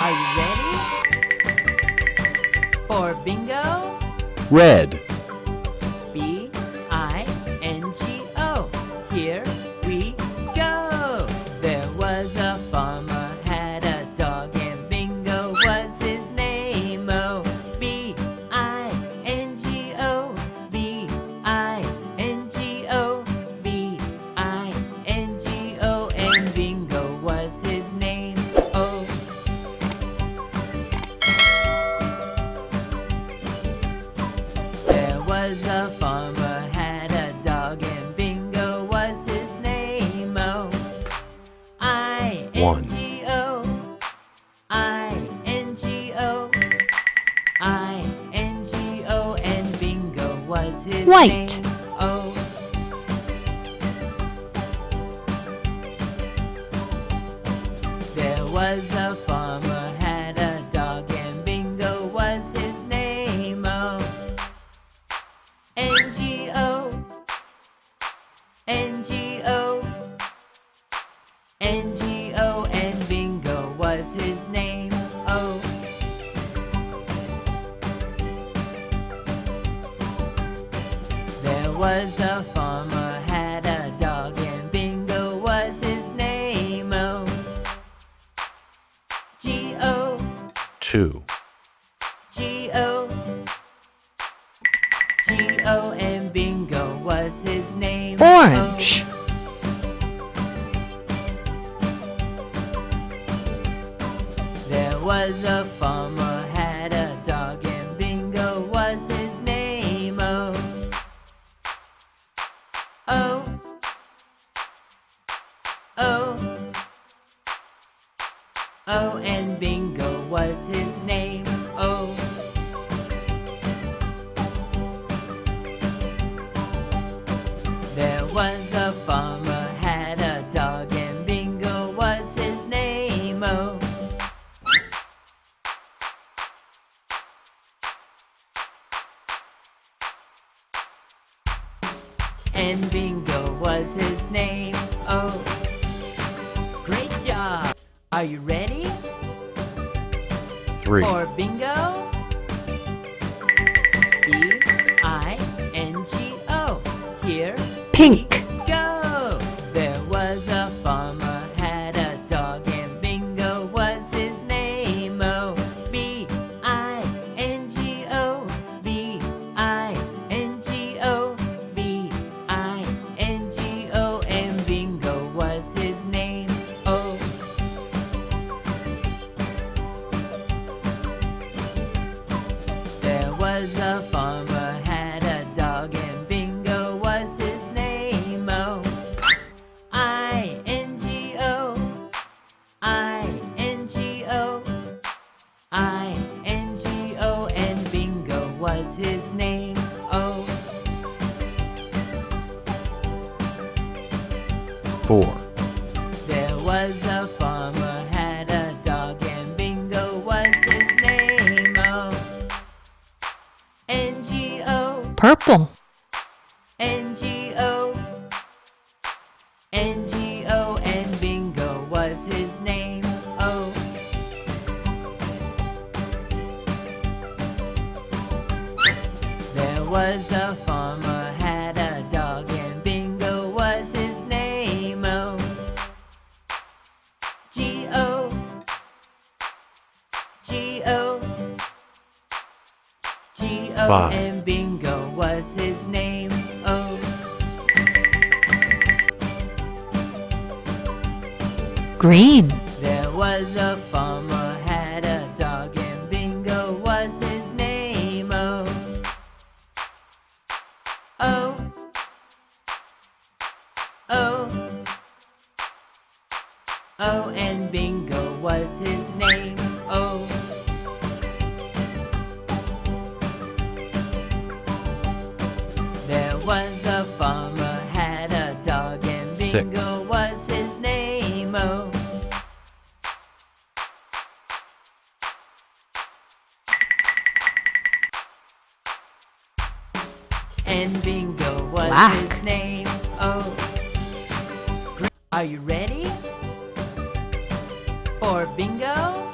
Are you ready for bingo? Red. B-I-N-G-O. Here we go. There was a farmer, had a dog, and bingo was his name. Oh, B-I-N-G-O, B-I-N-G-O, B-I-N-G-O, and bingo was his name. Oh. There was a farmer, had a dog, and bingo was his name. Oh, I-N-G-O, I-N-G-O, I-N-G-O, and bingo was his White. name. Oh. There was a farmer, had a dog, and bingo was his name. Oh, N-G-O, N-G-O, N-G-O, and bingo was his name. Oh. There was a farmer, had a dog, and bingo was his name. Oh, G-O, 2. G-O, G-O, and bingo was his name. Orange. Oh. There was a farmer, had a dog, and bingo was his name. Oh, oh, oh, oh, and bingo was his name. Oh. There was a farmer, had a dog, and bingo was his name. Oh. And bingo was his name. Oh. Great job. Are you ready 3. for bingo? B-I-N-G-O. Here Pink. we go. There was a farmer, had a dog, and bingo was his name. Oh, B-I-N-G-O, B-I-N-G-O, B-I-N-G-O, and bingo was his name. Oh. There was a farmer, had a dog, and bingo was his name. Oh, I-N-G-O, I-N-G-O, I-N-G-O, and bingo was his name. Oh. 4. There was a farmer, had a dog, and bingo was his name. Oh, N-G-O, Purple. N-G-O, N-G-O, and bingo was his name. Oh. There was a farmer, had a dog, and bingo was his name. Oh, G-O, G-O, G-O, 5. and bingo was his name. Oh. Green. There was a farmer, had a dog, and bingo was his name. Oh. Oh. Oh. Oh, and bingo was his name. Oh. There was a farmer, had a dog, and 6. bingo was his name. Oh. And bingo was Black. his name. Oh. Are you ready for bingo?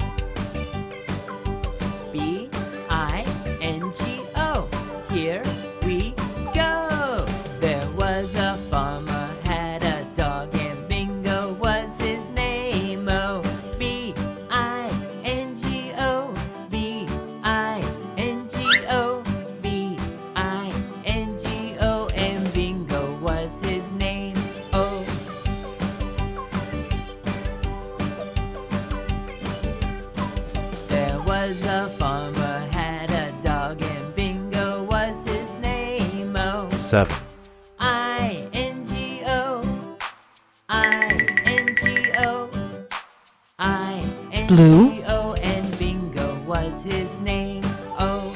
was a farmer, had a dog, and Bingo was his name. Oh, 7, I-N-G-O, I-N-G-O, Blue. I-N-G-O, and Bingo was his name. Oh,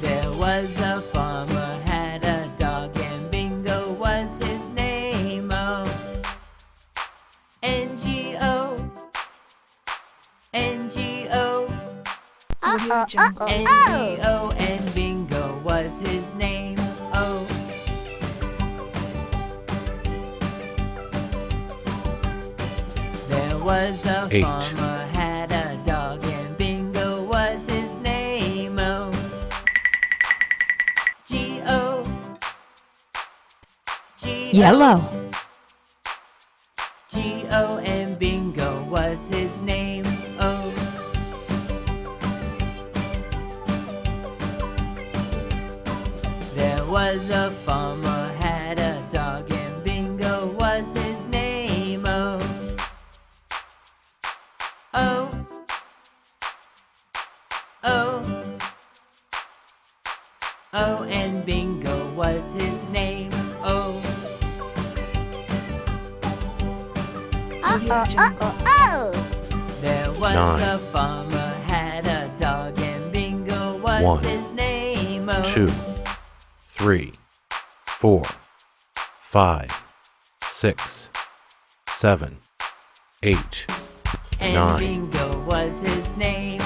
there was a farmer, had a dog, and Bingo was his name. Oh, N-G-O, N-G-O, N-G-O, and Bingo was his name. Oh, there was a 8. farmer, had a dog, and Bingo was his name. Oh, G-O, G-O, Yellow. G-O, and Bingo was his name. Oh, there was a farmer, had a dog, and Bingo was his name. Oh, oh, oh, oh, and Bingo was his name. Oh, there was 9. a farmer, had a dog, and Bingo was 1, his name. Oh, 2, 3, 4, 5, 6, 7, 8, and 9. Bingo was his name.